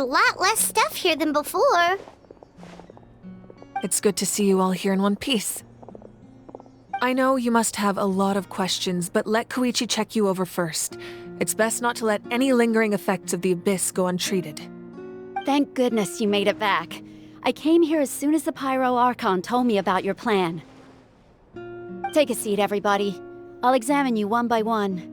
a lot less stuff here than before. It's good to see you all here in one piece. I know you must have a lot of questions, but let Koichi check you over first. It's best not to let any lingering effects of the Abyss go untreated. Thank goodness you made it back. I came here as soon as the Pyro Archon told me about your plan. Take a seat, everybody. I'll examine you one by one.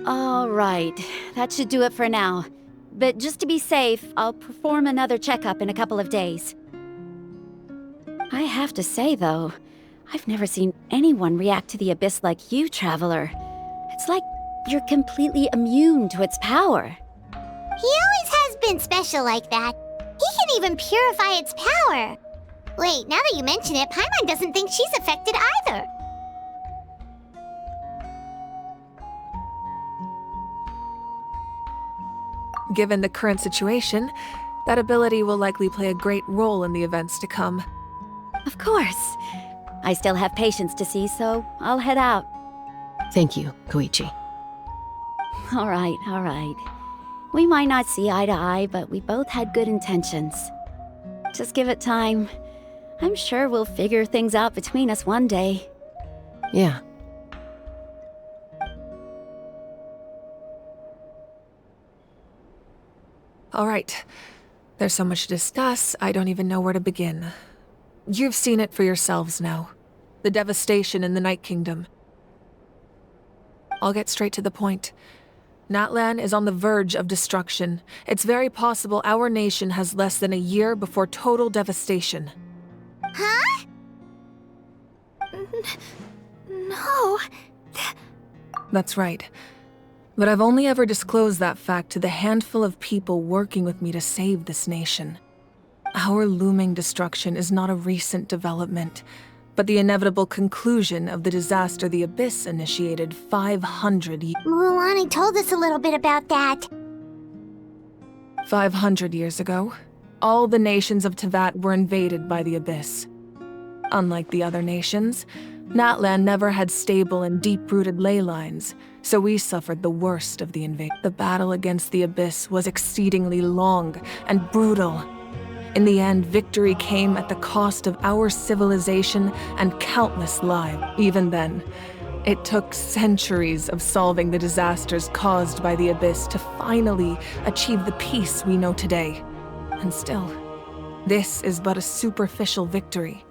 All right, that should do it for now. But just to be safe, I'll perform another checkup in a couple of days. I have to say, though, I've never seen anyone react to the Abyss like you, Traveler. It's like you're completely immune to its power. He always has been special like that. He can even purify its power. Wait, now that you mention it, Paimon doesn't think she's affected either. Given the current situation, that ability will likely play a great role in the events to come. Of course. I still have patients to see, so I'll head out. Thank you, Koichi. All right. We might not see eye to eye, but we both had good intentions. Just give it time. I'm sure we'll figure things out between us one day. Yeah. All right. There's so much to discuss, I don't even know where to begin. You've seen it for yourselves now. The devastation in the Night Kingdom. I'll get straight to the point. Natlan is on the verge of destruction. It's very possible our nation has less than a year before total devastation. Huh? No. That's right. But I've only ever disclosed that fact to the handful of people working with me to save this nation. Our looming destruction is not a recent development, but the inevitable conclusion of the disaster the Abyss initiated 500 years. Mualani told us a little bit about that. 500 years ago, all the nations of Teyvat were invaded by the Abyss. Unlike the other nations, Natlan never had stable and deep-rooted ley lines, so we suffered the worst of the invasion. The battle against the Abyss was exceedingly long and brutal. In the end, victory came at the cost of our civilization and countless lives. Even then, it took centuries of solving the disasters caused by the Abyss to finally achieve the peace we know today. And still, this is but a superficial victory.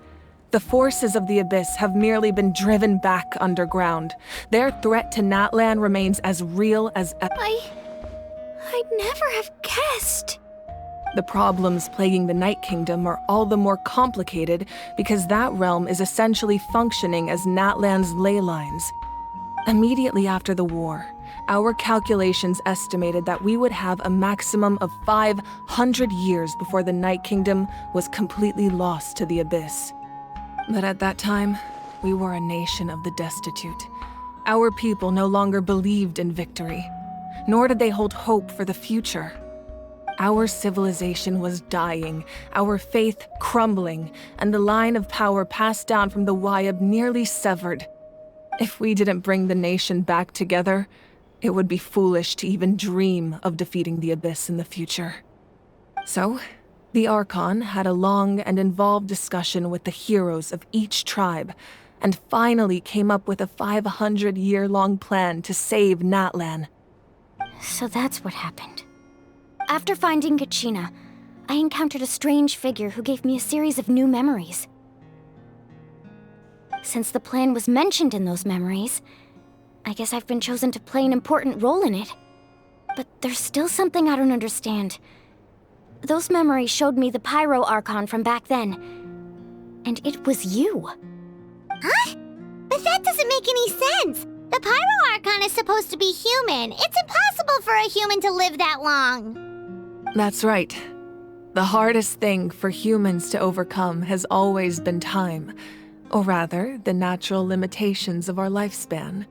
The forces of the Abyss have merely been driven back underground. Their threat to Natlan remains as real as ever. I'd never have guessed. The problems plaguing the Night Kingdom are all the more complicated because that realm is essentially functioning as Natlan's ley lines. Immediately after the war, our calculations estimated that we would have a maximum of 500 years before the Night Kingdom was completely lost to the Abyss. But at that time, we were a nation of the destitute. Our people no longer believed in victory, nor did they hold hope for the future. Our civilization was dying, our faith crumbling, and the line of power passed down from the Wayab nearly severed. If we didn't bring the nation back together, it would be foolish to even dream of defeating the Abyss in the future. So, the Archon had a long and involved discussion with the heroes of each tribe, and finally came up with a 500-year-long plan to save Natlan. So that's what happened. After finding Kachina, I encountered a strange figure who gave me a series of new memories. Since the plan was mentioned in those memories, I guess I've been chosen to play an important role in it. But there's still something I don't understand. Those memories showed me the Pyro Archon from back then. And it was you. Huh? But that doesn't make any sense! The Pyro Archon is supposed to be human. It's impossible for a human to live that long. That's right. The hardest thing for humans to overcome has always been time. Or rather, the natural limitations of our lifespan.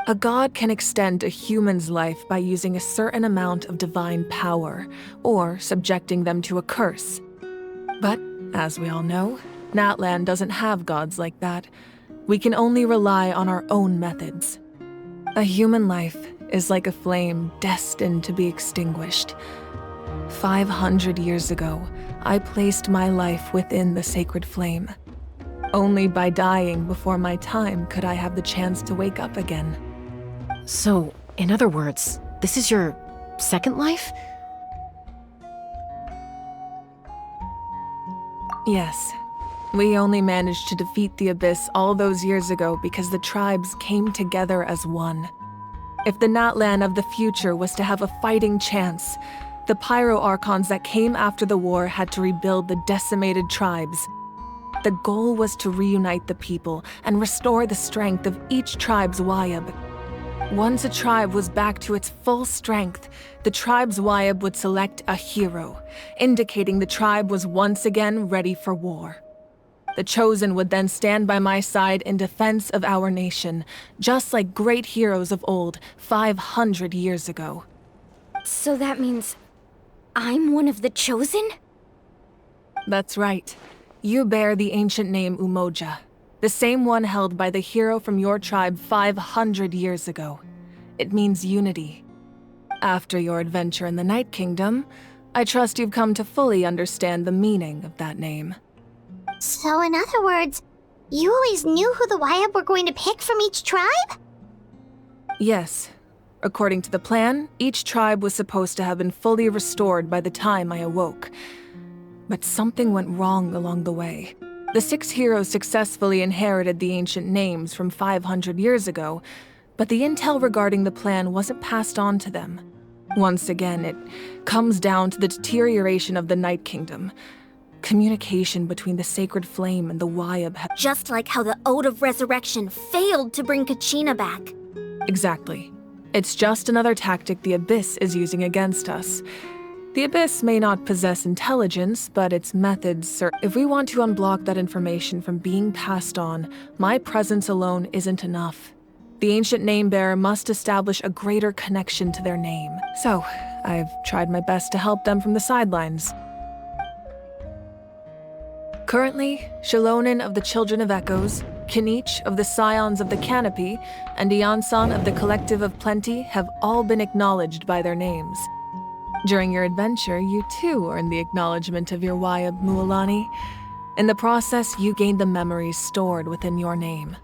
A god can extend a human's life by using a certain amount of divine power, or subjecting them to a curse. But, as we all know, Natlan doesn't have gods like that. We can only rely on our own methods. A human life is like a flame destined to be extinguished. 500 years ago, I placed my life within the sacred flame. Only by dying before my time could I have the chance to wake up again. So, in other words, this is your second life? Yes. We only managed to defeat the Abyss all those years ago because the tribes came together as one. If the Natlan of the future was to have a fighting chance, the Pyro Archons that came after the war had to rebuild the decimated tribes. The goal was to reunite the people and restore the strength of each tribe's Wayab. Once a tribe was back to its full strength, the tribe's Wayab would select a hero, indicating the tribe was once again ready for war. The Chosen would then stand by my side in defense of our nation, just like great heroes of old, 500 years ago. So that means I'm one of the Chosen? That's right. You bear the ancient name Umoja, the same one held by the hero from your tribe 500 years ago. It means unity. After your adventure in the Night Kingdom, I trust you've come to fully understand the meaning of that name. So in other words, you always knew who the Wayab were going to pick from each tribe? Yes. According to the plan, each tribe was supposed to have been fully restored by the time I awoke. But something went wrong along the way. The 6 heroes successfully inherited the ancient names from 500 years ago, but the intel regarding the plan wasn't passed on to them. Once again, it comes down to the deterioration of the Night Kingdom. Communication between the Sacred Flame and the Wayab Just like how the Ode of Resurrection failed to bring Kachina back. Exactly. It's just another tactic the Abyss is using against us. The Abyss may not possess intelligence, but its methods are... If we want to unblock that information from being passed on, my presence alone isn't enough. The ancient name-bearer must establish a greater connection to their name. So, I've tried my best to help them from the sidelines. Currently, Shalonin of the Children of Echoes, Kinich of the Scions of the Canopy, and Iansan of the Collective of Plenty have all been acknowledged by their names. During your adventure, you too earned the acknowledgement of your Wayab, Mualani. In the process, you gained the memories stored within your name.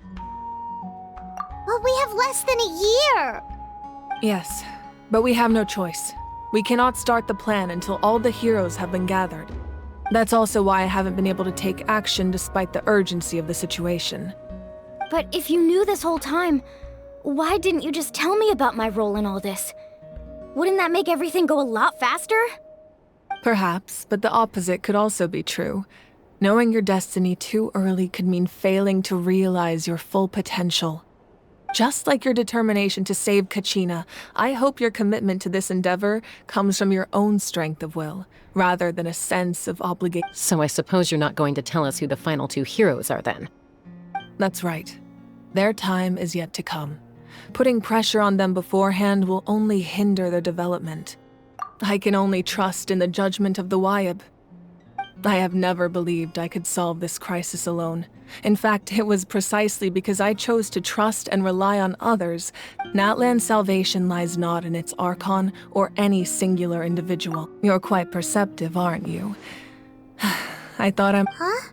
But we have less than a year! Yes, but we have no choice. We cannot start the plan until all the heroes have been gathered. That's also why I haven't been able to take action despite the urgency of the situation. But if you knew this whole time, why didn't you just tell me about my role in all this? Wouldn't that make everything go a lot faster? Perhaps, but the opposite could also be true. Knowing your destiny too early could mean failing to realize your full potential. Just like your determination to save Kachina, I hope your commitment to this endeavor comes from your own strength of will, rather than a sense of obligation. So I suppose you're not going to tell us who the final 2 heroes are then? That's right. Their time is yet to come. Putting pressure on them beforehand will only hinder their development. I can only trust in the judgment of the Wayab. I have never believed I could solve this crisis alone. In fact, it was precisely because I chose to trust and rely on others. Natlan's salvation lies not in its Archon or any singular individual. You're quite perceptive, aren't you? I thought Huh?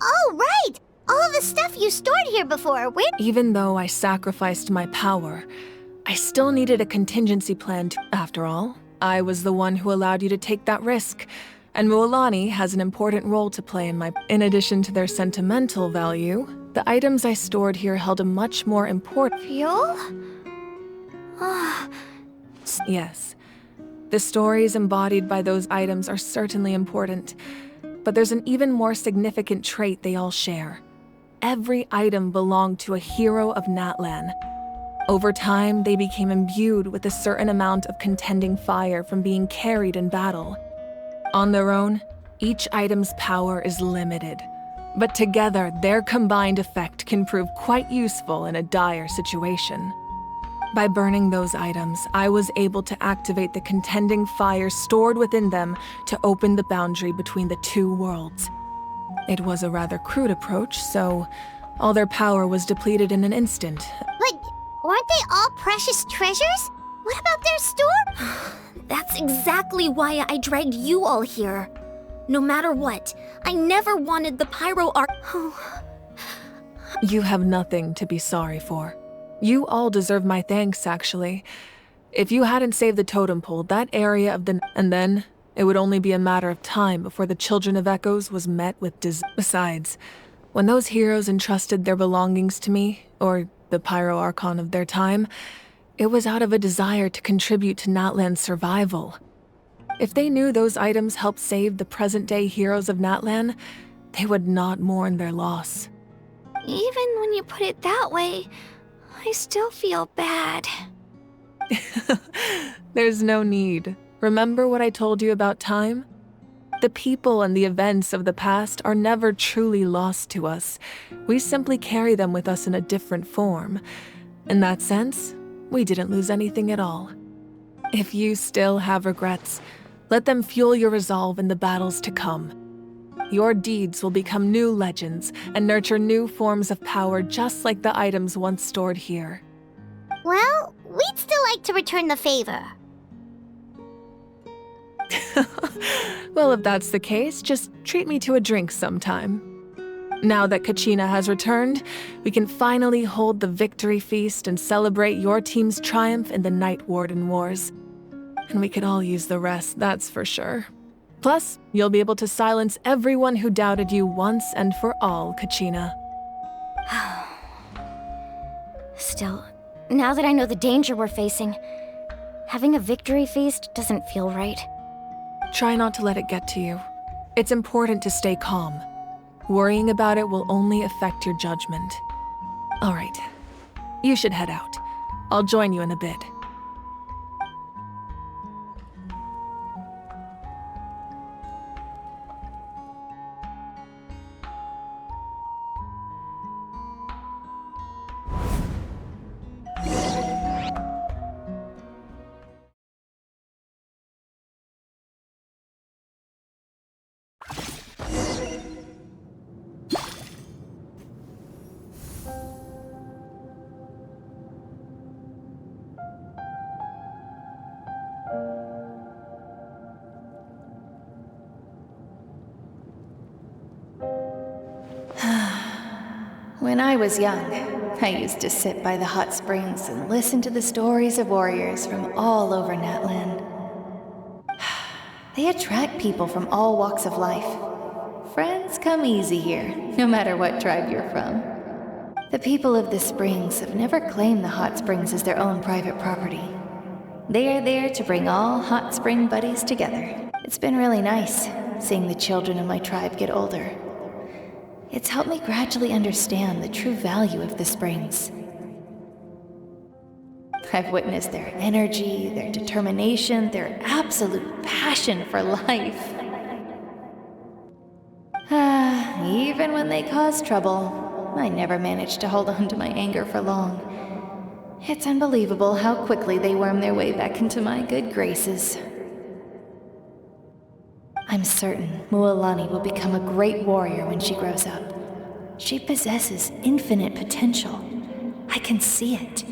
Oh, right! All of the stuff you stored here before, where— Even though I sacrificed my power, I still needed a contingency plan to— After all, I was the one who allowed you to take that risk. And Mualani has an important role to play in my... In addition to their sentimental value, the items I stored here held a much more important... Fuel? Yes. The stories embodied by those items are certainly important, but there's an even more significant trait they all share. Every item belonged to a hero of Natlan. Over time, they became imbued with a certain amount of contending fire from being carried in battle. On their own, each item's power is limited, but together, their combined effect can prove quite useful in a dire situation. By burning those items, I was able to activate the contending fire stored within them to open the boundary between the two worlds. It was a rather crude approach, so all their power was depleted in an instant. But weren't they all precious treasures? What about their store? That's exactly why I dragged you all here. No matter what, I never wanted the pyro arc. You have nothing to be sorry for. You all deserve my thanks, actually. If you hadn't saved the totem pole, that area of the... And then, it would only be a matter of time before the Children of Echoes was met with Besides, when those heroes entrusted their belongings to me, or the Pyro Archon of their time, it was out of a desire to contribute to Natlan's survival. If they knew those items helped save the present-day heroes of Natlan, they would not mourn their loss. Even when you put it that way, I still feel bad. There's no need. Remember what I told you about time? The people and the events of the past are never truly lost to us. We simply carry them with us in a different form. In that sense, we didn't lose anything at all. If you still have regrets, let them fuel your resolve in the battles to come. Your deeds will become new legends and nurture new forms of power just like the items once stored here. Well, we'd still like to return the favor. Well, if that's the case, just treat me to a drink sometime. Now that Kachina has returned, we can finally hold the victory feast and celebrate your team's triumph in the Night Warden Wars. And we could all use the rest, that's for sure. Plus, you'll be able to silence everyone who doubted you once and for all, Kachina. Still, now that I know the danger we're facing, having a victory feast doesn't feel right. Try not to let it get to you. It's important to stay calm. Worrying about it will only affect your judgment. All right, you should head out. I'll join you in a bit. When I was young, I used to sit by the hot springs and listen to the stories of warriors from all over Natlan. They attract people from all walks of life. Friends come easy here, no matter what tribe you're from. The people of the springs have never claimed the hot springs as their own private property. They are there to bring all hot spring buddies together. It's been really nice, seeing the children of my tribe get older. It's helped me gradually understand the true value of the springs. I've witnessed their energy, their determination, their absolute passion for life. Even when they cause trouble, I never managed to hold on to my anger for long. It's unbelievable how quickly they worm their way back into my good graces. I'm certain Mualani will become a great warrior when she grows up. She possesses infinite potential. I can see it.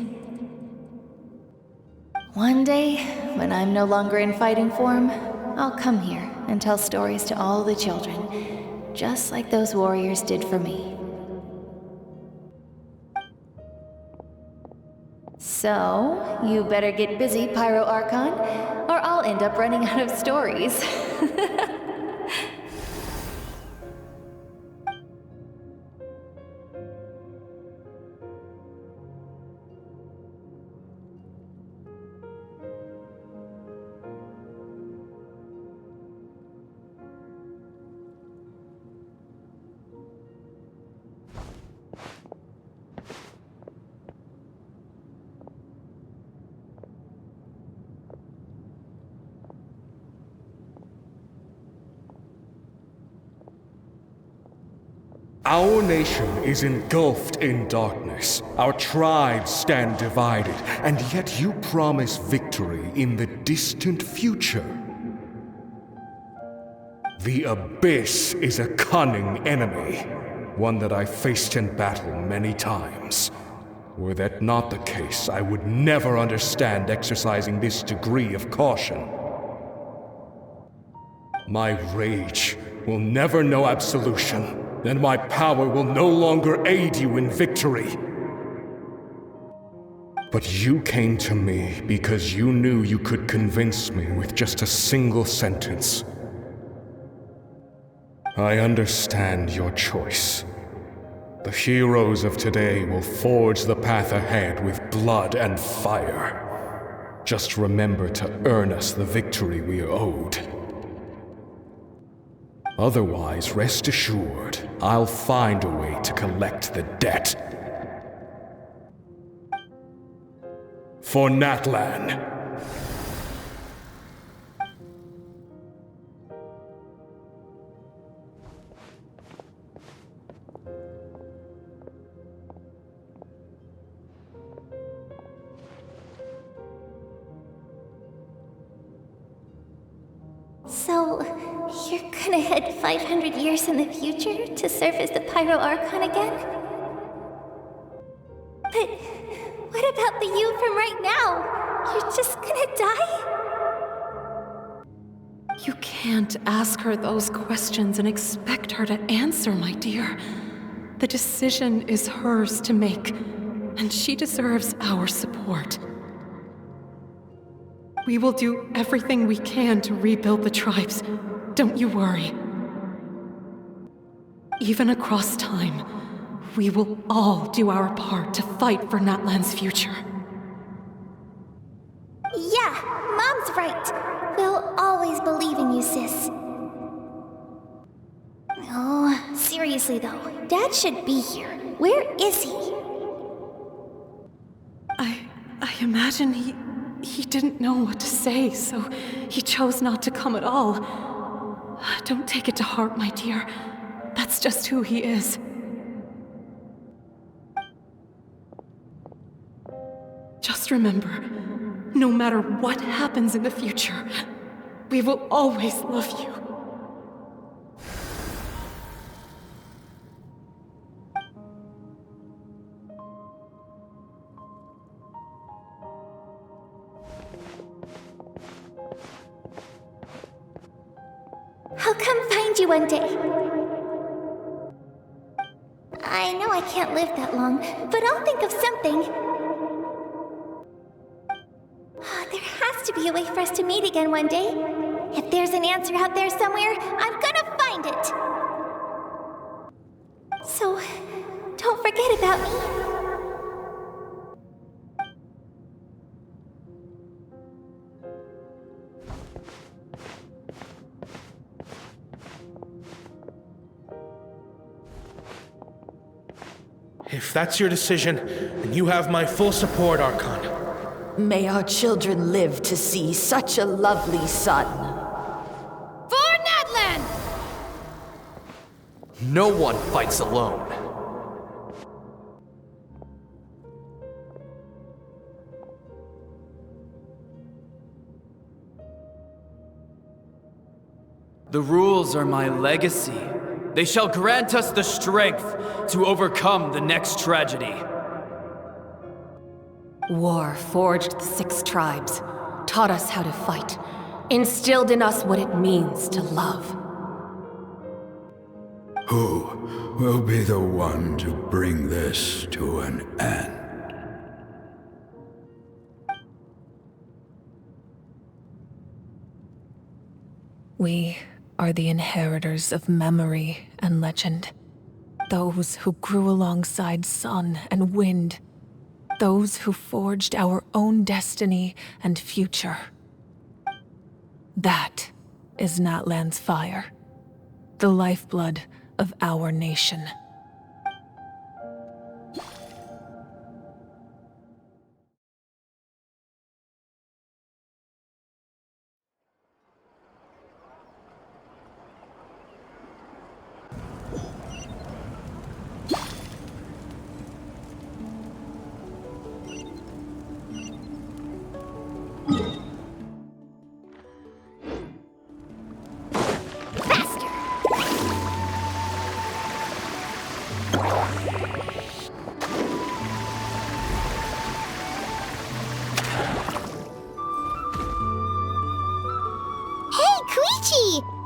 One day, when I'm no longer in fighting form, I'll come here and tell stories to all the children, just like those warriors did for me. So, you better get busy, Pyro Archon, or I'll end up running out of stories. Our nation is engulfed in darkness. Our tribes stand divided, and yet you promise victory in the distant future. The Abyss is a cunning enemy, one that I faced in battle many times. Were that not the case, I would never understand exercising this degree of caution. My rage will never know absolution, and my power will no longer aid you in victory. But you came to me because you knew you could convince me with just a single sentence. I understand your choice. The heroes of today will forge the path ahead with blood and fire. Just remember to earn us the victory we are owed. Otherwise, rest assured, I'll find a way to collect the debt. For Natlan. So, you're gonna head 500 years in the future to serve as the Pyro Archon again? But what about the you from right now? You're just gonna die? You can't ask her those questions and expect her to answer, my dear. The decision is hers to make, and she deserves our support. We will do everything we can to rebuild the tribes. Don't you worry. Even across time, we will all do our part to fight for Natlan's future. Yeah, Mom's right. We'll always believe in you, sis. Oh, seriously though, Dad should be here. Where is he? I imagine he didn't know what to say, so he chose not to come at all. Don't take it to heart, my dear. That's just who he is. Just remember, no matter what happens in the future, we will always love you. I'll come find you one day. I know I can't live that long, but I'll think of something. There has to be a way for us to meet again one day. If there's an answer out there somewhere, I'm gonna find it. So, don't forget about me. If that's your decision, then you have my full support, Archon. May our children live to see such a lovely son. For Natlan! No one fights alone. The rules are my legacy. They shall grant us the strength to overcome the next tragedy. War forged the 6 tribes, taught us how to fight, instilled in us what it means to love. Who will be the one to bring this to an end? We are the inheritors of memory and legend. Those who grew alongside sun and wind. Those who forged our own destiny and future. That is Natlan's fire, the lifeblood of our nation.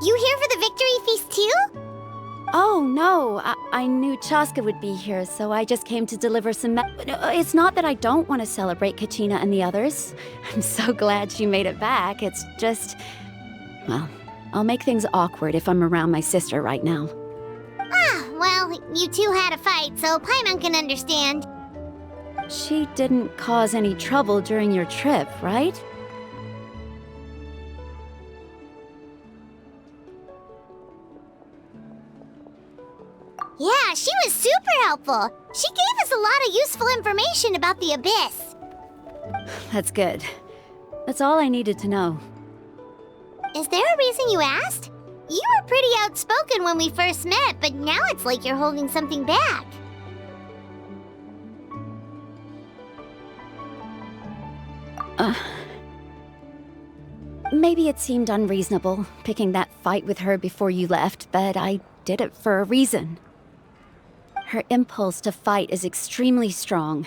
You here for the victory feast too? Oh, no. I knew Chaska would be here, so I just came to deliver some It's not that I don't want to celebrate Kachina and the others. I'm so glad she made it back. It's just... Well, I'll make things awkward if I'm around my sister right now. Ah, well, you two had a fight, so Paimon can understand. She didn't cause any trouble during your trip, right? Yeah, she was super helpful. She gave us a lot of useful information about the Abyss. That's good. That's all I needed to know. Is there a reason you asked? You were pretty outspoken when we first met, but now it's like you're holding something back. Maybe it seemed unreasonable, picking that fight with her before you left, but I did it for a reason. Her impulse to fight is extremely strong.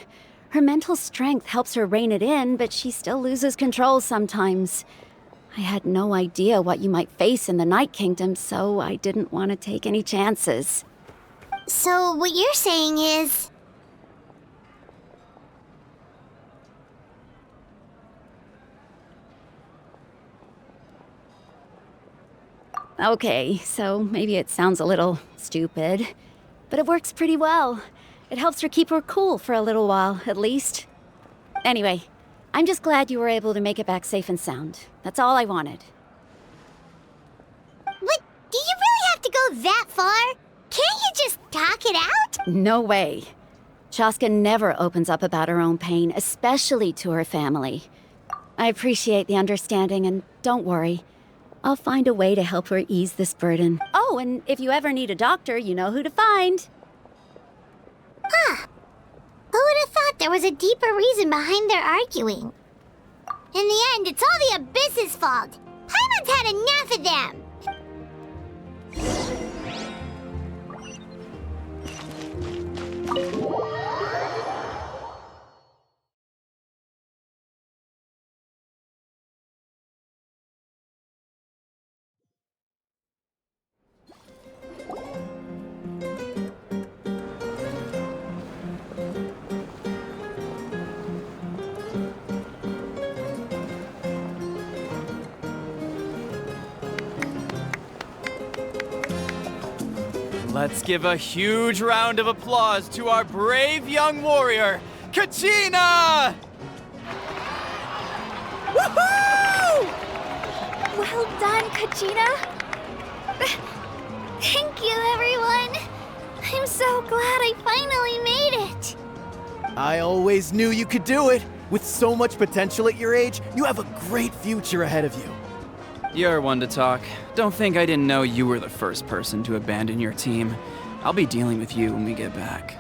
Her mental strength helps her rein it in, but she still loses control sometimes. I had no idea what you might face in the Night Kingdom, so I didn't want to take any chances. So what you're saying is... Okay, so maybe it sounds a little stupid, but it works pretty well. It helps her keep her cool for a little while, at least. Anyway, I'm just glad you were able to make it back safe and sound. That's all I wanted. What? Do you really have to go that far? Can't you just talk it out? No way. Chaska never opens up about her own pain, especially to her family. I appreciate the understanding, and don't worry. I'll find a way to help her ease this burden. Oh, and if you ever need a doctor, you know who to find. Huh. Who would have thought there was a deeper reason behind their arguing? In the end, it's all the Abyss's fault. Paimon's had enough of them. Let's give a huge round of applause to our brave young warrior, Kachina! Woohoo! Well done, Kachina. Thank you, everyone. I'm so glad I finally made it. I always knew you could do it. With so much potential at your age, you have a great future ahead of you. You're one to talk. Don't think I didn't know you were the first person to abandon your team. I'll be dealing with you when we get back.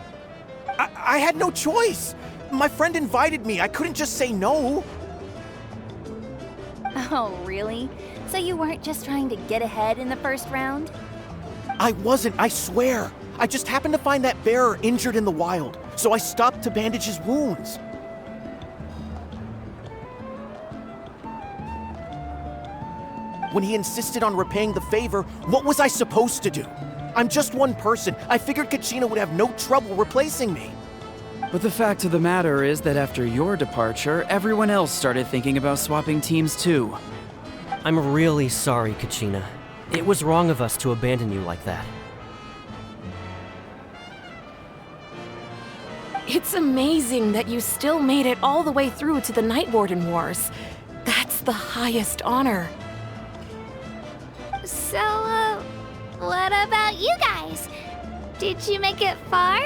I had no choice. My friend invited me. I couldn't just say no. Oh, really? So you weren't just trying to get ahead in the first round? I wasn't, I swear. I just happened to find that bearer injured in the wild, so I stopped to bandage his wounds. When he insisted on repaying the favor, what was I supposed to do? I'm just one person. I figured Kachina would have no trouble replacing me. But the fact of the matter is that after your departure, everyone else started thinking about swapping teams too. I'm really sorry, Kachina. It was wrong of us to abandon you like that. It's amazing that you still made it all the way through to the Night Warden Wars. That's the highest honor. So, what about you guys? Did you make it far?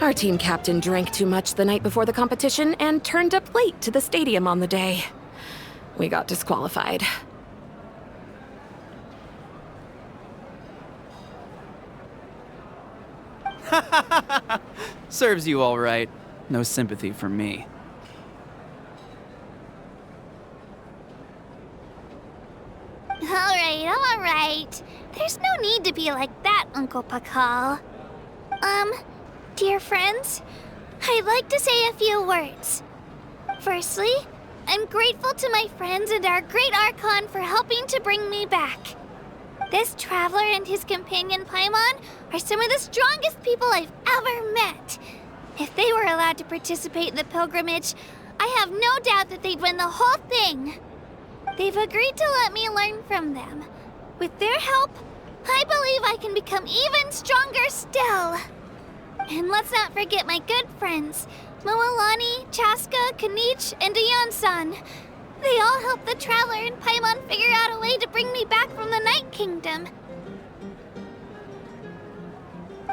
Our team captain drank too much the night before the competition and turned up late to the stadium on the day. We got disqualified. Serves you all right. No sympathy from me. All right. There's no need to be like that, Uncle Pakal. Dear friends, I'd like to say a few words. Firstly, I'm grateful to my friends and our great Archon for helping to bring me back. This traveler and his companion Paimon are some of the strongest people I've ever met. If they were allowed to participate in the pilgrimage, I have no doubt that they'd win the whole thing. They've agreed to let me learn from them. With their help, I believe I can become even stronger still. And let's not forget my good friends, Moalani, Chaska, Kanich, and Dion-san. They all helped the Traveler and Paimon figure out a way to bring me back from the Night Kingdom.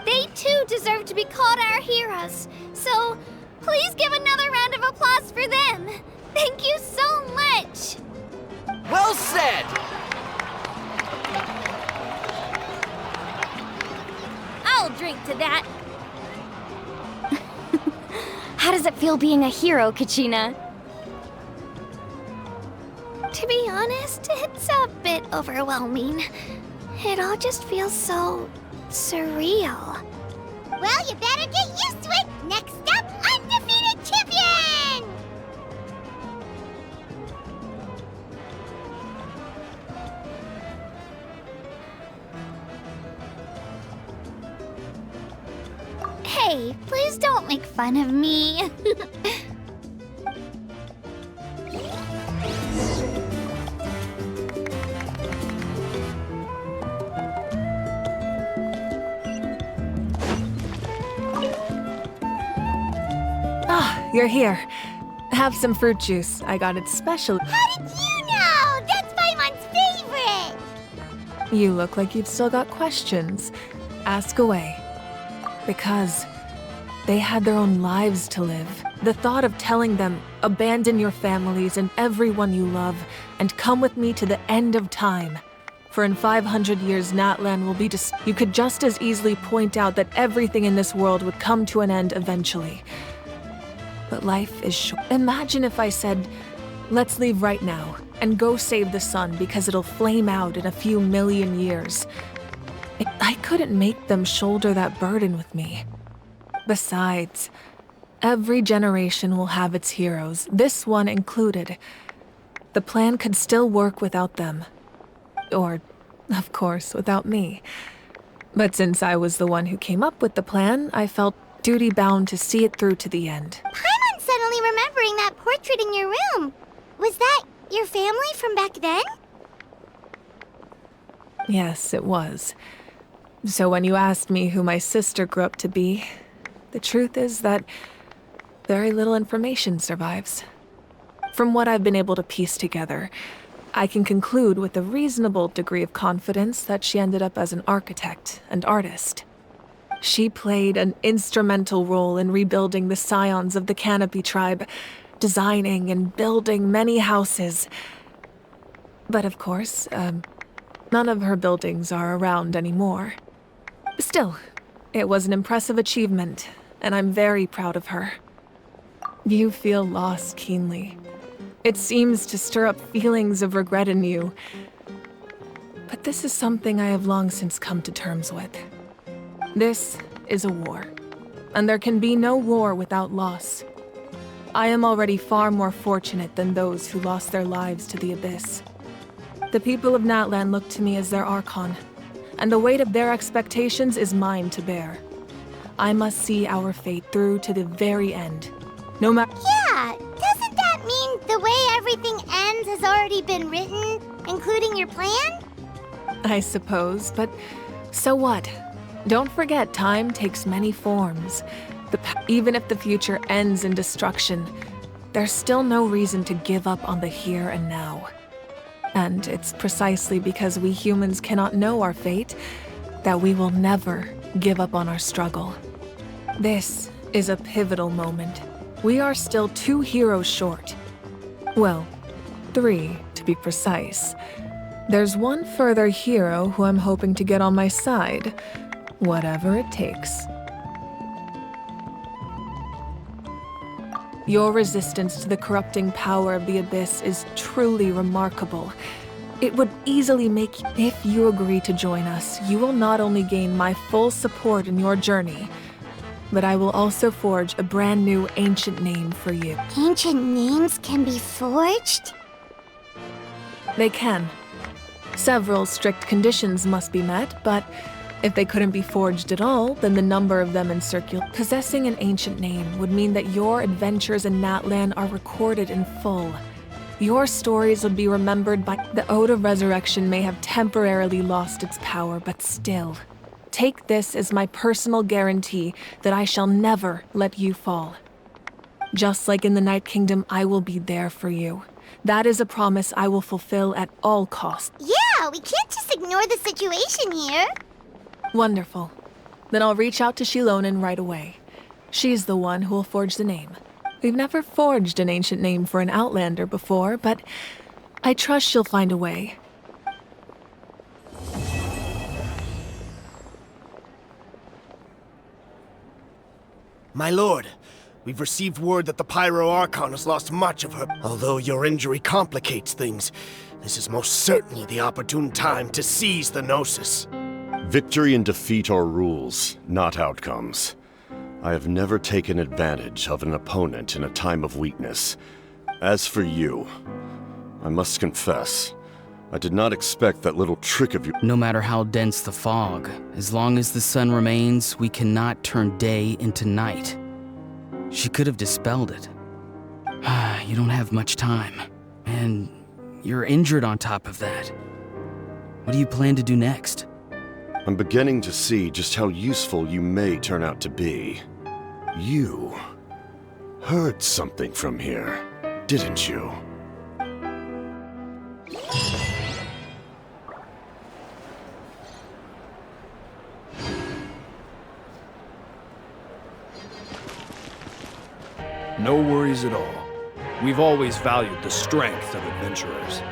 They too deserve to be called our heroes, so please give another round of applause for them. Thank you so much! Well said! I'll drink to that. How does it feel being a hero, Kachina? To be honest, it's a bit overwhelming. It all just feels so surreal. Well, you better get used to it! Next up, undefeated champion! Hey, please don't make fun of me. You're here. Have some fruit juice. I got it special. How did you know? That's Paimon's favorite! You look like you've still got questions. Ask away. Because they had their own lives to live. The thought of telling them, abandon your families and everyone you love, and come with me to the end of time. For in 500 years, Natlan will be you could just as easily point out that everything in this world would come to an end eventually. But life is short. Imagine if I said, let's leave right now and go save the sun because it'll flame out in a few million years. I couldn't make them shoulder that burden with me. Besides, every generation will have its heroes, this one included. The plan could still work without them. Or, of course, without me. But since I was the one who came up with the plan, I felt duty-bound to see it through to the end. Paimon's suddenly remembering that portrait in your room. Was that your family from back then? Yes, it was. So when you asked me who my sister grew up to be, the truth is that very little information survives. From what I've been able to piece together, I can conclude with a reasonable degree of confidence that she ended up as an architect and artist. She played an instrumental role in rebuilding the scions of the Canopy tribe, designing and building many houses. But of course, none of her buildings are around anymore. Still, it was an impressive achievement, and I'm very proud of her. You feel loss keenly. It seems to stir up feelings of regret in you. But this is something I have long since come to terms with. This is a war, and there can be no war without loss. I am already far more fortunate than those who lost their lives to the Abyss. The people of Natlan look to me as their Archon, and the weight of their expectations is mine to bear. I must see our fate through to the very end, no matter— Yeah, doesn't that mean the way everything ends has already been written, including your plan? I suppose, but so what? Don't forget, time takes many forms. Even if the future ends in destruction, there's still no reason to give up on the here and now. And it's precisely because we humans cannot know our fate that we will never give up on our struggle. This is a pivotal moment. We are still 2 heroes short. Well, 3 to be precise. There's one further hero who I'm hoping to get on my side. Whatever it takes. Your resistance to the corrupting power of the Abyss is truly remarkable. It would easily make— If you agree to join us, you will not only gain my full support in your journey, but I will also forge a brand new ancient name for you. Ancient names can be forged? They can. Several strict conditions must be met, but if they couldn't be forged at all, then the number of them in circulation. Possessing an ancient name would mean that your adventures in Natlan are recorded in full. Your stories would be remembered by... The Ode of Resurrection may have temporarily lost its power, but still. Take this as my personal guarantee that I shall never let you fall. Just like in the Night Kingdom, I will be there for you. That is a promise I will fulfill at all costs. Yeah, we can't just ignore the situation here. Wonderful. Then I'll reach out to Shilonen right away. She's the one who will forge the name. We've never forged an ancient name for an Outlander before, but I trust she'll find a way. My lord, we've received word that the Pyro Archon has lost much of her. Although your injury complicates things, this is most certainly the opportune time to seize the Gnosis. Victory and defeat are rules, not outcomes. I have never taken advantage of an opponent in a time of weakness. As for you, I must confess, I did not expect that little trick of yours. No matter how dense the fog, as long as the sun remains, we cannot turn day into night. She could have dispelled it. You don't have much time, and you're injured on top of that. What do you plan to do next? I'm beginning to see just how useful you may turn out to be. You heard something from here, didn't you? No worries at all. We've always valued the strength of adventurers.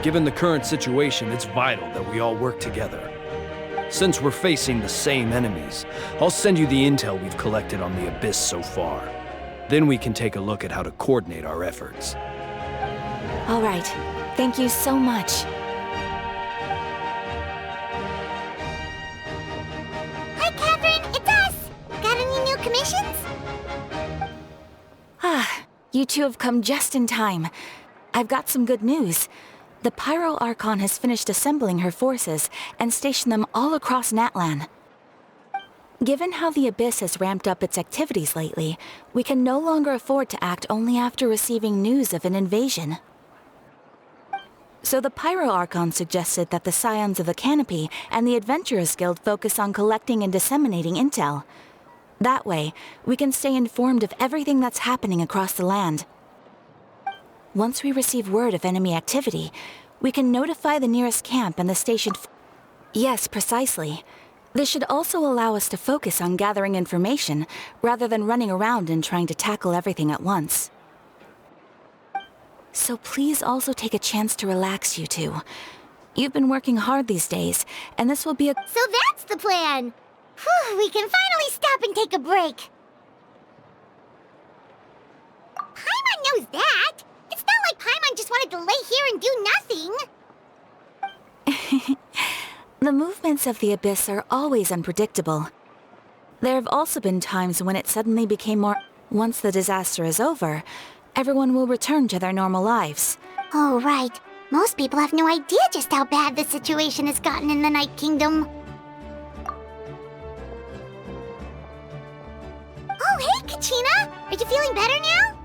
Given the current situation, it's vital that we all work together. Since we're facing the same enemies, I'll send you the intel we've collected on the Abyss so far. Then we can take a look at how to coordinate our efforts. All right. Thank you so much. Hi, Catherine. It's us. Got any new commissions? You two have come just in time. I've got some good news. The Pyro Archon has finished assembling her forces and stationed them all across Natlan. Given how the Abyss has ramped up its activities lately, we can no longer afford to act only after receiving news of an invasion. So the Pyro Archon suggested that the Scions of the Canopy and the Adventurers Guild focus on collecting and disseminating intel. That way, we can stay informed of everything that's happening across the land. Once we receive word of enemy activity, we can notify the nearest camp and the station. Yes, precisely. This should also allow us to focus on gathering information, rather than running around and trying to tackle everything at once. So please also take a chance to relax, you two. You've been working hard these days, and this will be a... So that's the plan! Whew, we can finally stop and take a break! Paimon knows that! It's not like Paimon just wanted to lay here and do nothing! The movements of the Abyss are always unpredictable. There have also been times when it suddenly became more... Once the disaster is over, everyone will return to their normal lives. Oh, right. Most people have no idea just how bad the situation has gotten in the Night Kingdom. Oh, hey, Kachina! Are you feeling better now?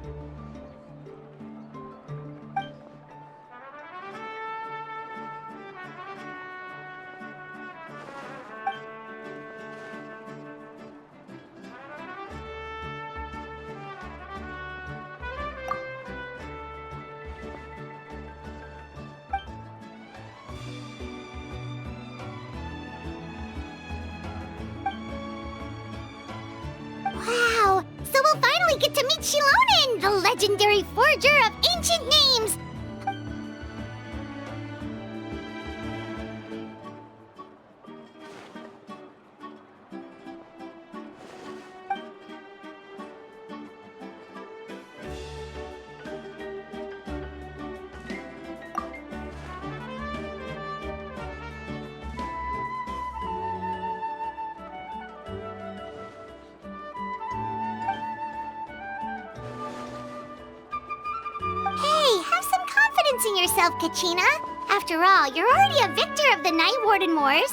Wow! So we'll finally get to meet Shilonen, the legendary forger of ancient names! convincing yourself, Kachina. After all, you're already a victor of the Night Warden Wars.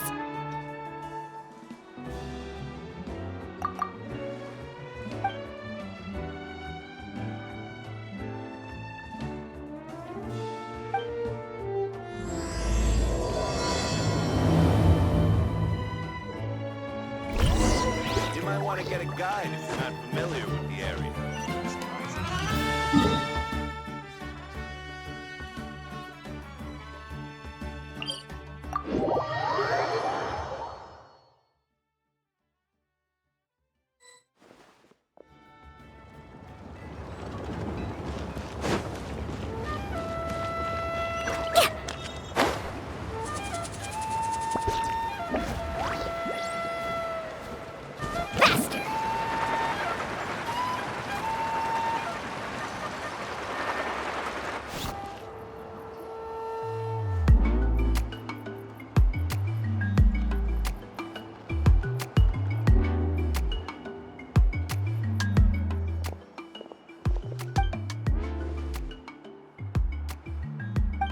You might want to get a guide if you're not familiar with the area.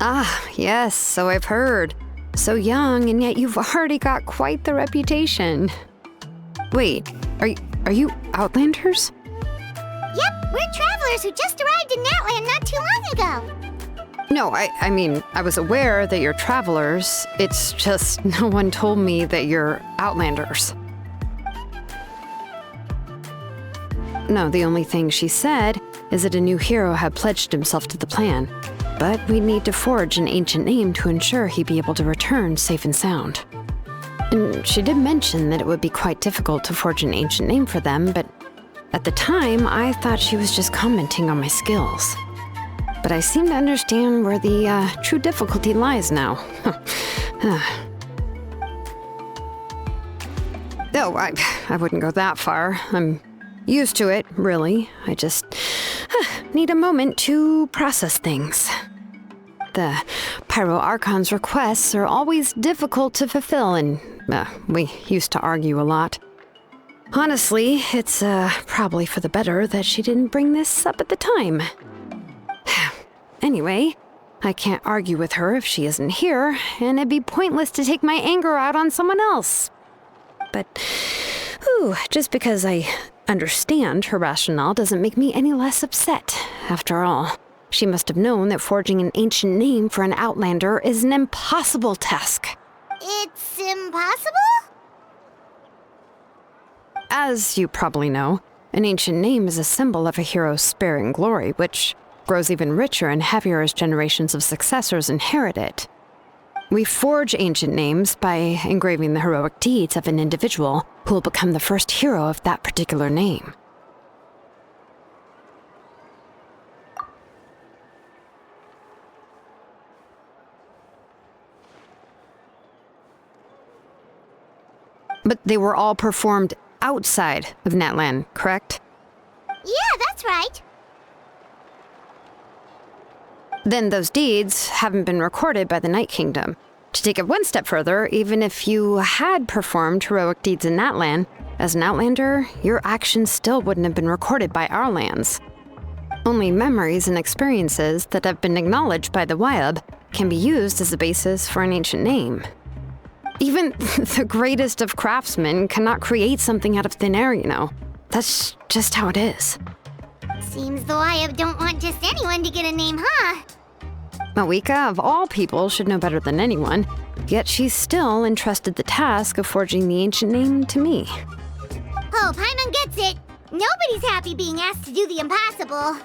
Ah, yes, so I've heard. So young, and yet you've already got quite the reputation. Wait, are you Outlanders? Yep, we're travelers who just arrived in Natland not too long ago. No, I mean, I was aware that you're travelers. It's just no one told me that you're Outlanders. No, the only thing she said is that a new hero had pledged himself to the plan. But we'd need to forge an ancient name to ensure he'd be able to return safe and sound. And she did mention that it would be quite difficult to forge an ancient name for them, but at the time, I thought she was just commenting on my skills. But I seem to understand where the true difficulty lies now. No, I wouldn't go that far. I'm used to it, really. I just need a moment to process things. The Pyro Archon's requests are always difficult to fulfill, and we used to argue a lot. Honestly, it's probably for the better that she didn't bring this up at the time. Anyway, I can't argue with her if she isn't here, and it'd be pointless to take my anger out on someone else. But, just because I understand her rationale doesn't make me any less upset. After all, she must have known that forging an ancient name for an Outlander is an impossible task. It's impossible? As you probably know, an ancient name is a symbol of a hero's sparing glory, which grows even richer and heavier as generations of successors inherit it. We forge ancient names by engraving the heroic deeds of an individual who will become the first hero of that particular name. But they were all performed outside of Natland, correct? Yeah, that's right. Then those deeds haven't been recorded by the Night Kingdom. To take it one step further, even if you had performed heroic deeds in Natland, as an Outlander, your actions still wouldn't have been recorded by our lands. Only memories and experiences that have been acknowledged by the Wyab can be used as a basis for an ancient name. Even the greatest of craftsmen cannot create something out of thin air, you know. That's just how it is. Seems the Wyab don't want just anyone to get a name, huh? Mawika, of all people, should know better than anyone, yet she's still entrusted the task of forging the ancient name to me. Oh, Paimon gets it. Nobody's happy being asked to do the impossible.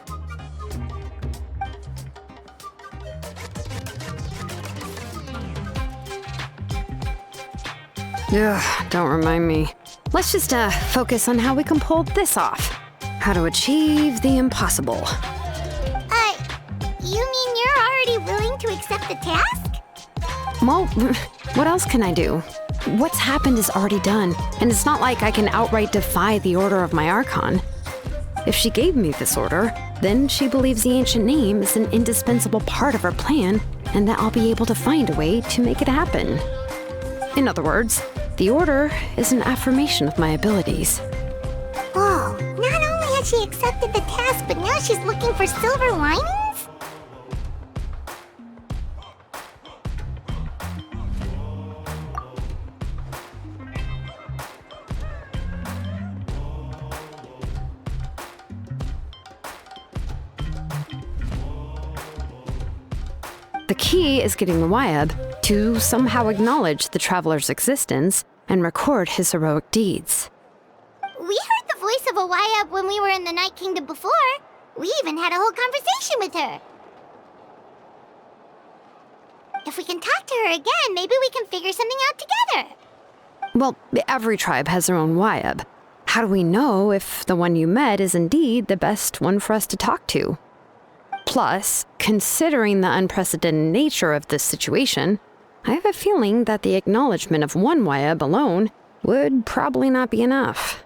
Ugh, don't remind me. Let's just focus on how we can pull this off. How to achieve the impossible. You mean you're already willing to accept the task? Well, what else can I do? What's happened is already done, and it's not like I can outright defy the order of my Archon. If she gave me this order, then she believes the ancient name is an indispensable part of her plan, and that I'll be able to find a way to make it happen. In other words, the order is an affirmation of my abilities. Whoa, not only has she accepted the task, but now she's looking for silver linings? The key is getting the Wyab to somehow acknowledge the traveler's existence and record his heroic deeds. We heard the voice of a Wyab when we were in the Night Kingdom before. We even had a whole conversation with her. If we can talk to her again, maybe we can figure something out together. Well, every tribe has their own Wyab. How do we know if the one you met is indeed the best one for us to talk to? Plus, considering the unprecedented nature of this situation, I have a feeling that the acknowledgement of one Wyab alone would probably not be enough.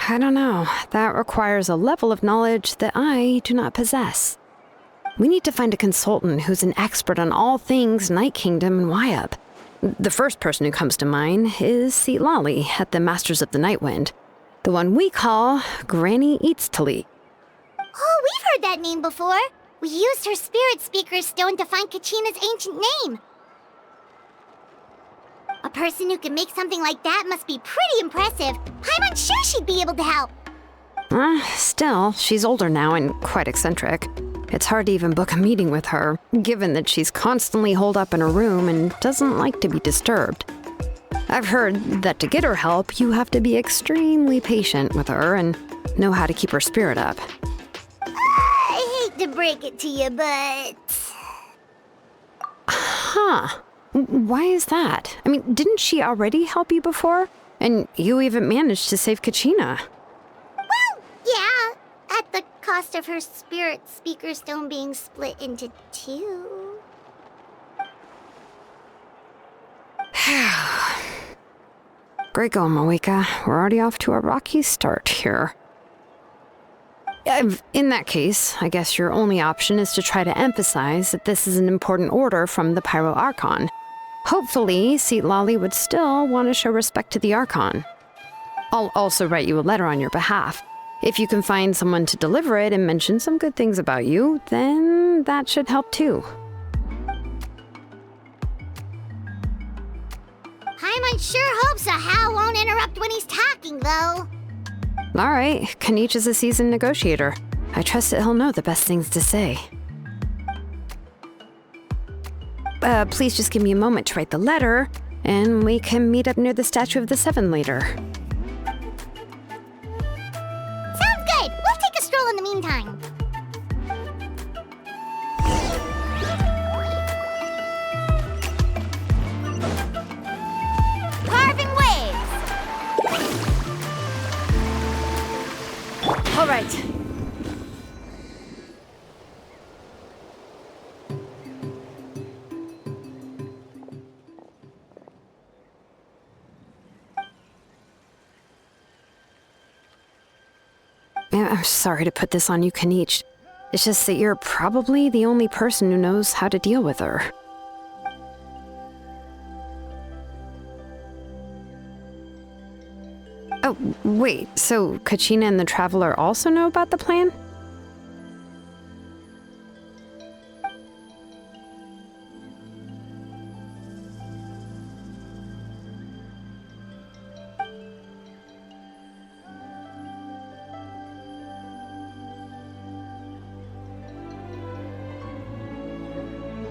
I don't know. That requires a level of knowledge that I do not possess. We need to find a consultant who's an expert on all things Night Kingdom and Wyab. The first person who comes to mind is Lali at the Masters of the Nightwind, the one we call Granny Eatstali. Oh, we've heard that name before. We used her Spirit Speaker Stone to find Kachina's ancient name. A person who can make something like that must be pretty impressive. I'm unsure she'd be able to help. Still, she's older now and quite eccentric. It's hard to even book a meeting with her, given that she's constantly holed up in her room and doesn't like to be disturbed. I've heard that to get her help, you have to be extremely patient with her and know how to keep her spirit up. I hate to break it to you, but... Huh. Why is that? I mean, didn't she already help you before? And you even managed to save Kachina. Well, yeah. At the cost of her Spirit Speaker Stone being split into two. Great going, Moeka. We're already off to a rocky start here. In that case, I guess your only option is to try to emphasize that this is an important order from the Pyro Archon. Hopefully, Lali would still want to show respect to the Archon. I'll also write you a letter on your behalf. If you can find someone to deliver it and mention some good things about you, then that should help too. Paimon sure hopes a Hal won't interrupt when he's talking, though. All right, Kanich is a seasoned negotiator. I trust that he'll know the best things to say. Please just give me a moment to write the letter, and we can meet up near the Statue of the Seven later. Sounds good! We'll take a stroll in the meantime. Carving waves! All right. I'm sorry to put this on you, Kanich. It's just that you're probably the only person who knows how to deal with her. Oh, wait, so Kachina and the Traveler also know about the plan?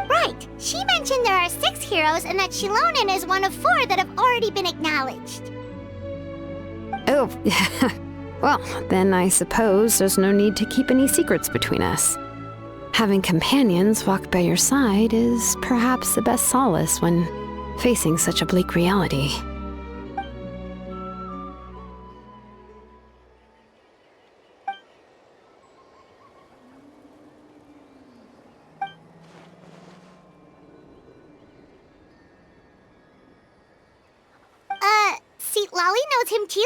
Right! She mentioned there are 6 heroes and that Shilonen is one of 4 that have already been acknowledged. Oh, well, then I suppose there's no need to keep any secrets between us. Having companions walk by your side is perhaps the best solace when facing such a bleak reality. Lali knows him too?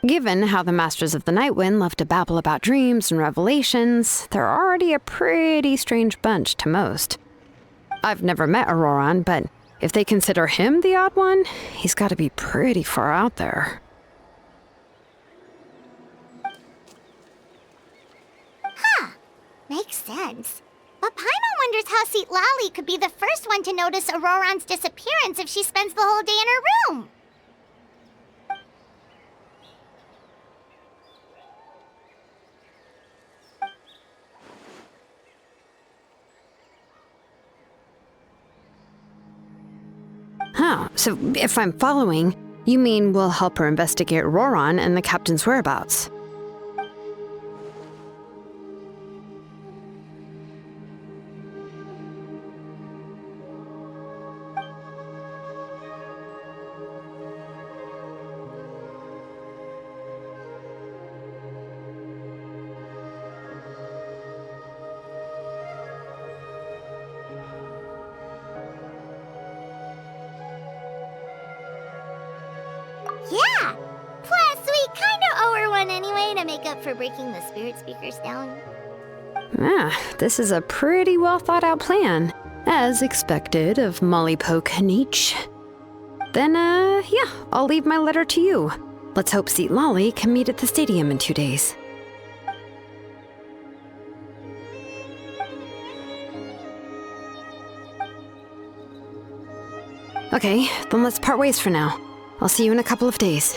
Given how the Masters of the Nightwind love to babble about dreams and revelations, they're already a pretty strange bunch to most. I've never met Auroran, but if they consider him the odd one, he's got to be pretty far out there. Makes sense. But Paimon wonders how Seat Lally could be the first one to notice Auroran's disappearance if she spends the whole day in her room. Huh, so if I'm following, you mean we'll help her investigate Auroran and the captain's whereabouts? Yeah! Plus, we kinda owe her one anyway to make up for breaking the spirit speakers down. Ah, this is a pretty well thought out plan, as expected of Molly Poke Nietzsche. Then, yeah, I'll leave my letter to you. Let's hope Seat Lolly can meet at the stadium in 2 days. Okay, then let's part ways for now. I'll see you in a couple of days.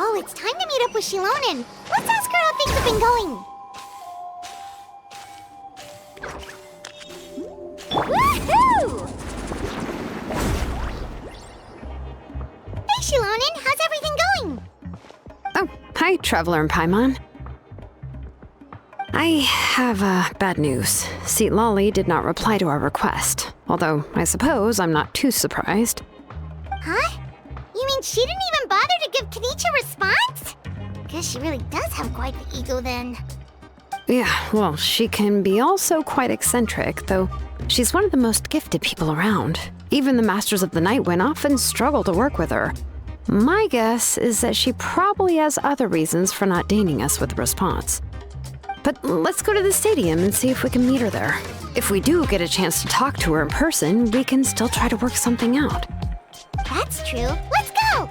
Oh, it's time to meet up with Shilonen. Let's ask her how things have been going. Woohoo! Hey, Shilonen, how's everything going? Oh, hi, Traveler and Paimon. I have bad news. Seat Lolly did not reply to our request, although I suppose I'm not too surprised. Huh? You mean she didn't even bother to give Kenichi a response? Guess she really does have quite the ego then. Yeah, well, she can be also quite eccentric, though she's one of the most gifted people around. Even the Masters of the Night Wind often struggle to work with her. My guess is that she probably has other reasons for not deigning us with a response. But let's go to the stadium and see if we can meet her there. If we do get a chance to talk to her in person, we can still try to work something out. That's true. Let's go!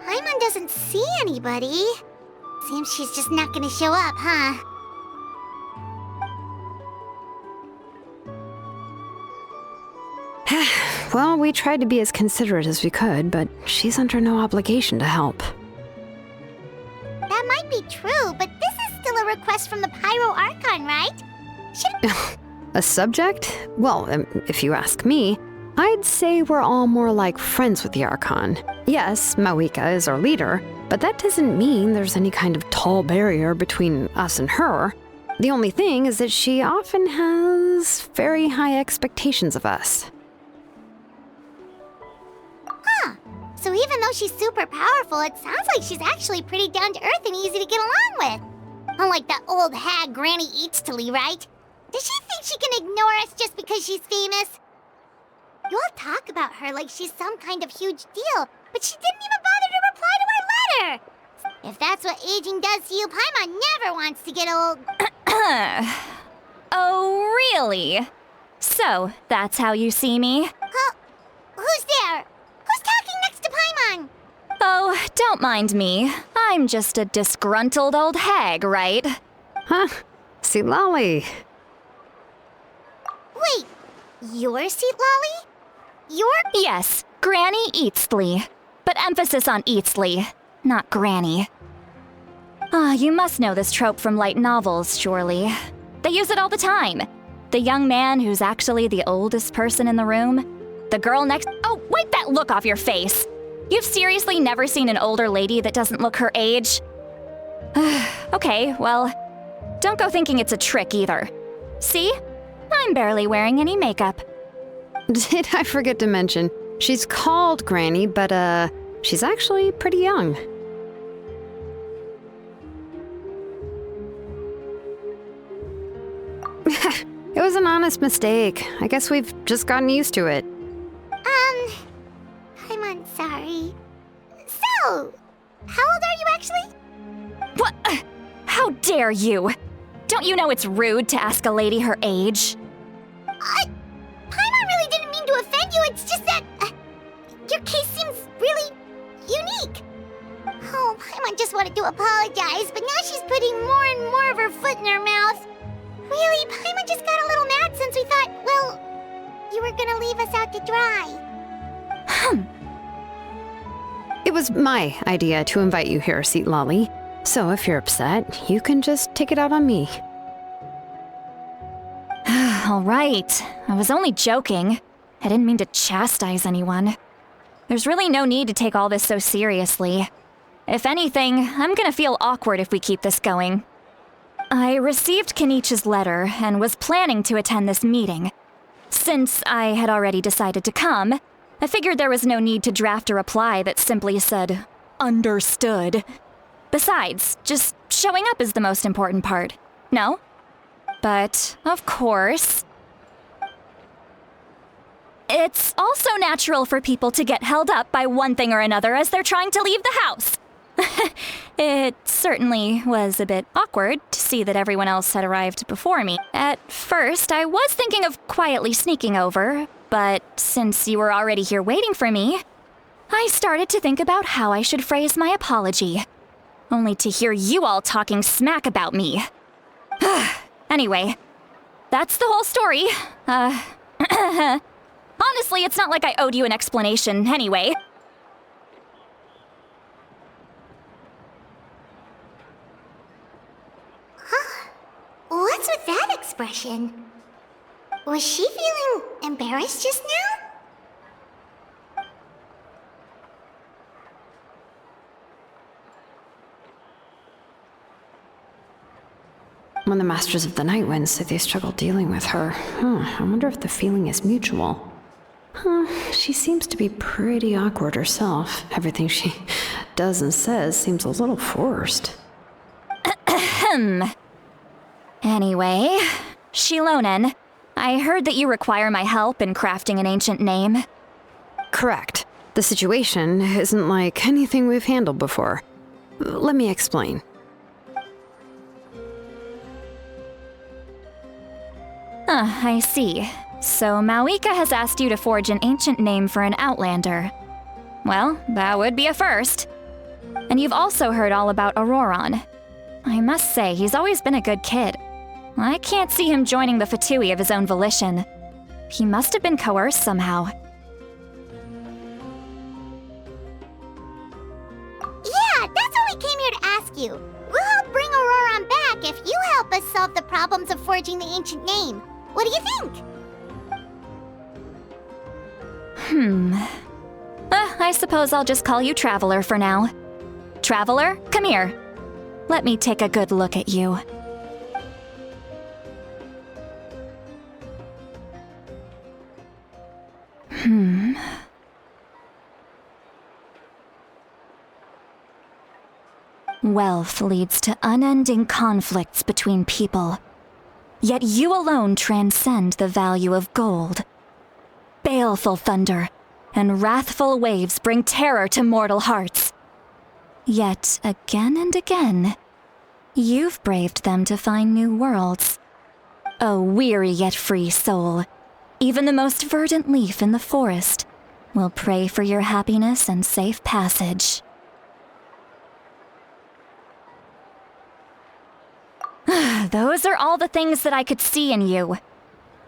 Paimon doesn't see anybody. Seems she's just not gonna show up, huh? Well, we tried to be as considerate as we could, but she's under no obligation to help. That might be true, but this is still a request from the Pyro Archon, right? A subject? Well, if you ask me, I'd say we're all more like friends with the Archon. Yes, Mawika is our leader, but that doesn't mean there's any kind of tall barrier between us and her. The only thing is that she often has very high expectations of us. Huh. So even though she's super powerful, it sounds like she's actually pretty down to earth and easy to get along with. Unlike that old hag Granny Eatstily, right? Does she think she can ignore us just because she's famous? You all talk about her like she's some kind of huge deal, but she didn't even bother to reply to our letter! If that's what aging does to you, Paimon never wants to get old. Oh, really? So, that's how you see me? Huh? Who's there? Who's talking next to Paimon? Oh, don't mind me. I'm just a disgruntled old hag, right? Huh? See, Lolly. Wait, you're Seat Lolly? You're... Yes, Granny Eatsley. But emphasis on Eatsley, not Granny. You must know this trope from light novels, surely. They use it all the time. The young man who's actually the oldest person in the room. The girl next... Oh, wipe that look off your face! You've seriously never seen an older lady that doesn't look her age? Okay, well, don't go thinking it's a trick either. See? I'm barely wearing any makeup. Did I forget to mention, she's called Granny, but she's actually pretty young. It was an honest mistake. I guess we've just gotten used to it. I'm sorry. So, how old are you actually? What? How dare you? Don't you know it's rude to ask a lady her age? Paimon really didn't mean to offend you, it's just that... your case seems really unique. Oh, Paimon just wanted to apologize, but now she's putting more and more of her foot in her mouth. Really, Paimon just got a little mad since we thought, well, you were gonna leave us out to dry. It was my idea to invite you here, Seat Lolly. So if you're upset, you can just take it out on me. All right. I was only joking. I didn't mean to chastise anyone. There's really no need to take all this so seriously. If anything, I'm gonna feel awkward if we keep this going. I received Kenichi's letter and was planning to attend this meeting. Since I had already decided to come, I figured there was no need to draft a reply that simply said, "Understood." Besides, just showing up is the most important part, no? But, of course, it's also natural for people to get held up by one thing or another as they're trying to leave the house. It certainly was a bit awkward to see that everyone else had arrived before me. At first, I was thinking of quietly sneaking over, but since you were already here waiting for me, I started to think about how I should phrase my apology. Only to hear you all talking smack about me. Anyway, that's the whole story. Honestly, it's not like I owed you an explanation anyway. What's with that expression? Was she feeling embarrassed just now? When the Masters of the Night Wind say they struggle dealing with her, I wonder if the feeling is mutual. She seems to be pretty awkward herself. Everything she does and says seems a little forced. Anyway, Shilonen, I heard that you require my help in crafting an ancient name. Correct. The situation isn't like anything we've handled before. Let me explain. I see. So Mawika has asked you to forge an ancient name for an Outlander. Well, that would be a first. And you've also heard all about Auroron. I must say, he's always been a good kid. I can't see him joining the Fatui of his own volition. He must have been coerced somehow. Yeah, that's what we came here to ask you. We'll help bring Auroron back if you help us solve the problems of forging the ancient name. What do you think? I suppose I'll just call you Traveler for now. Traveler, come here. Let me take a good look at you. Wealth leads to unending conflicts between people. Yet you alone transcend the value of gold. baleful thunder, and wrathful waves bring terror to mortal hearts. Yet, again and again, you've braved them to find new worlds. O weary yet free soul, even the most verdant leaf in the forest will pray for your happiness and safe passage. Those are all the things that I could see in you.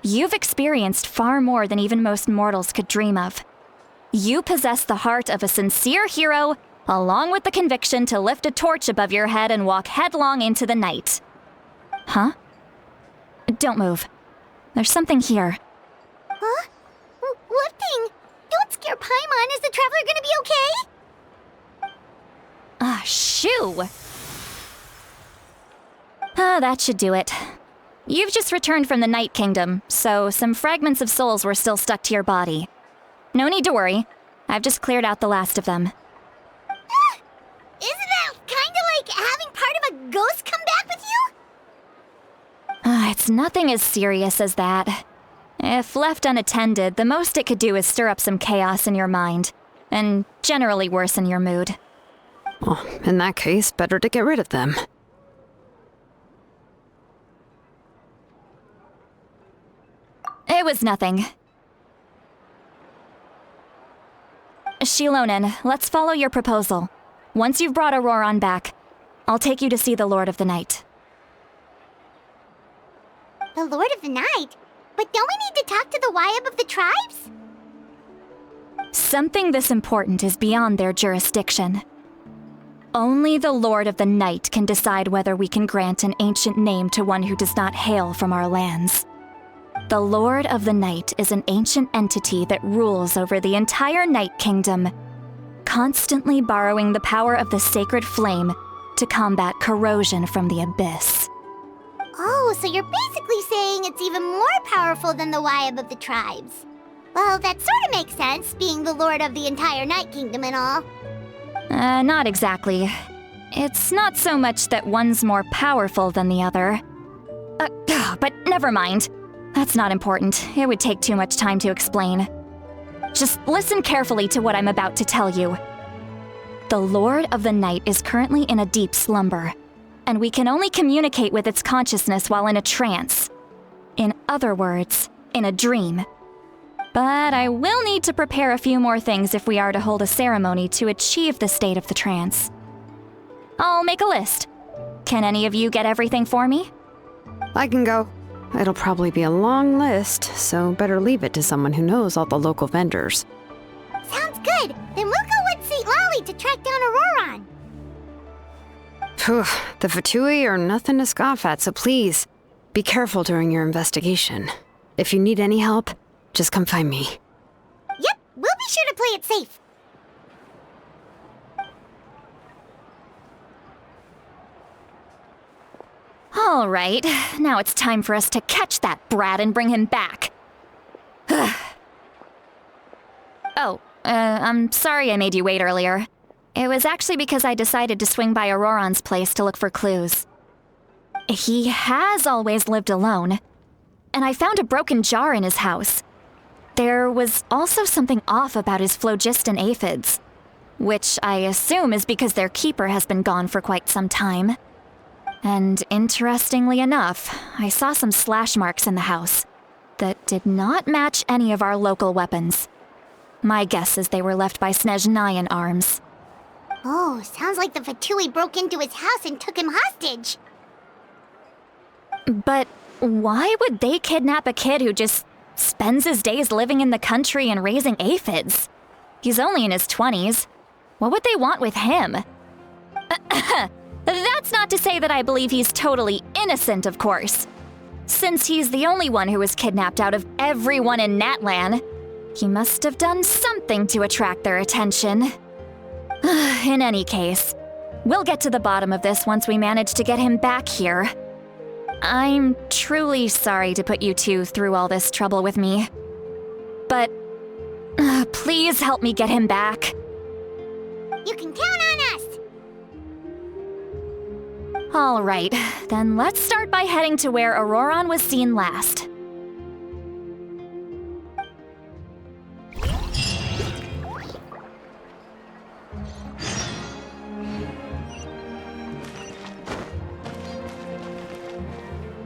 You've experienced far more than even most mortals could dream of. You possess the heart of a sincere hero, along with the conviction to lift a torch above your head and walk headlong into the night. Huh? Don't move. There's something here. Huh? What thing? Don't scare Paimon. Is the traveler gonna be okay? Shoo! That should do it. You've just returned from the Night Kingdom, so some fragments of souls were still stuck to your body. No need to worry. I've just cleared out the last of them. Isn't that kinda like having part of a ghost come back with you? It's nothing as serious as that. If left unattended, the most it could do is stir up some chaos in your mind, and generally worsen your mood. Well, in that case, better to get rid of them. It was nothing. Shilonen, let's follow your proposal. Once you've brought Auroran back, I'll take you to see the Lord of the Night. The Lord of the Night? But don't we need to talk to the Wayab of the tribes? Something this important is beyond their jurisdiction. Only the Lord of the Night can decide whether we can grant an ancient name to one who does not hail from our lands. The Lord of the Night is an ancient entity that rules over the entire Night Kingdom, constantly borrowing the power of the sacred flame to combat corrosion from the abyss. Oh, so you're basically saying it's even more powerful than the Wayab of the tribes. Well, that sort of makes sense, being the lord of the entire Night Kingdom and all. Not exactly. It's not so much that one's more powerful than the other. But never mind. That's not important. It would take too much time to explain. Just listen carefully to what I'm about to tell you. The Lord of the Night is currently in a deep slumber, and we can only communicate with its consciousness while in a trance. In other words, in a dream. But I will need to prepare a few more things if we are to hold a ceremony to achieve the state of the trance. I'll make a list. Can any of you get everything for me? I can go. It'll probably be a long list, so better leave it to someone who knows all the local vendors. Sounds good. Then we'll go with St. Lolly to track down Auroran. Phew, the Fatui are nothing to scoff at, so please, be careful during your investigation. If you need any help, just come find me. Yep, we'll be sure to play it safe. All right, now it's time for us to catch that brat and bring him back. I'm sorry I made you wait earlier. It was actually because I decided to swing by Auroran's place to look for clues. He has always lived alone, and I found a broken jar in his house. There was also something off about his phlogiston aphids, which I assume is because their keeper has been gone for quite some time. And interestingly enough, I saw some slash marks in the house that did not match any of our local weapons. My guess is they were left by Snezhnayan arms. Oh, sounds like the Fatui broke into his house and took him hostage. But why would they kidnap a kid who just spends his days living in the country and raising aphids? He's only in his 20s. What would they want with him? That's not to say that I believe he's totally innocent, of course. Since he's the only one who was kidnapped out of everyone in Natlan, he must have done something to attract their attention. In any case, we'll get to the bottom of this once we manage to get him back here. I'm truly sorry to put you two through all this trouble with me. But please help me get him back. You can count on us! All right, then let's start by heading to where Auroran was seen last.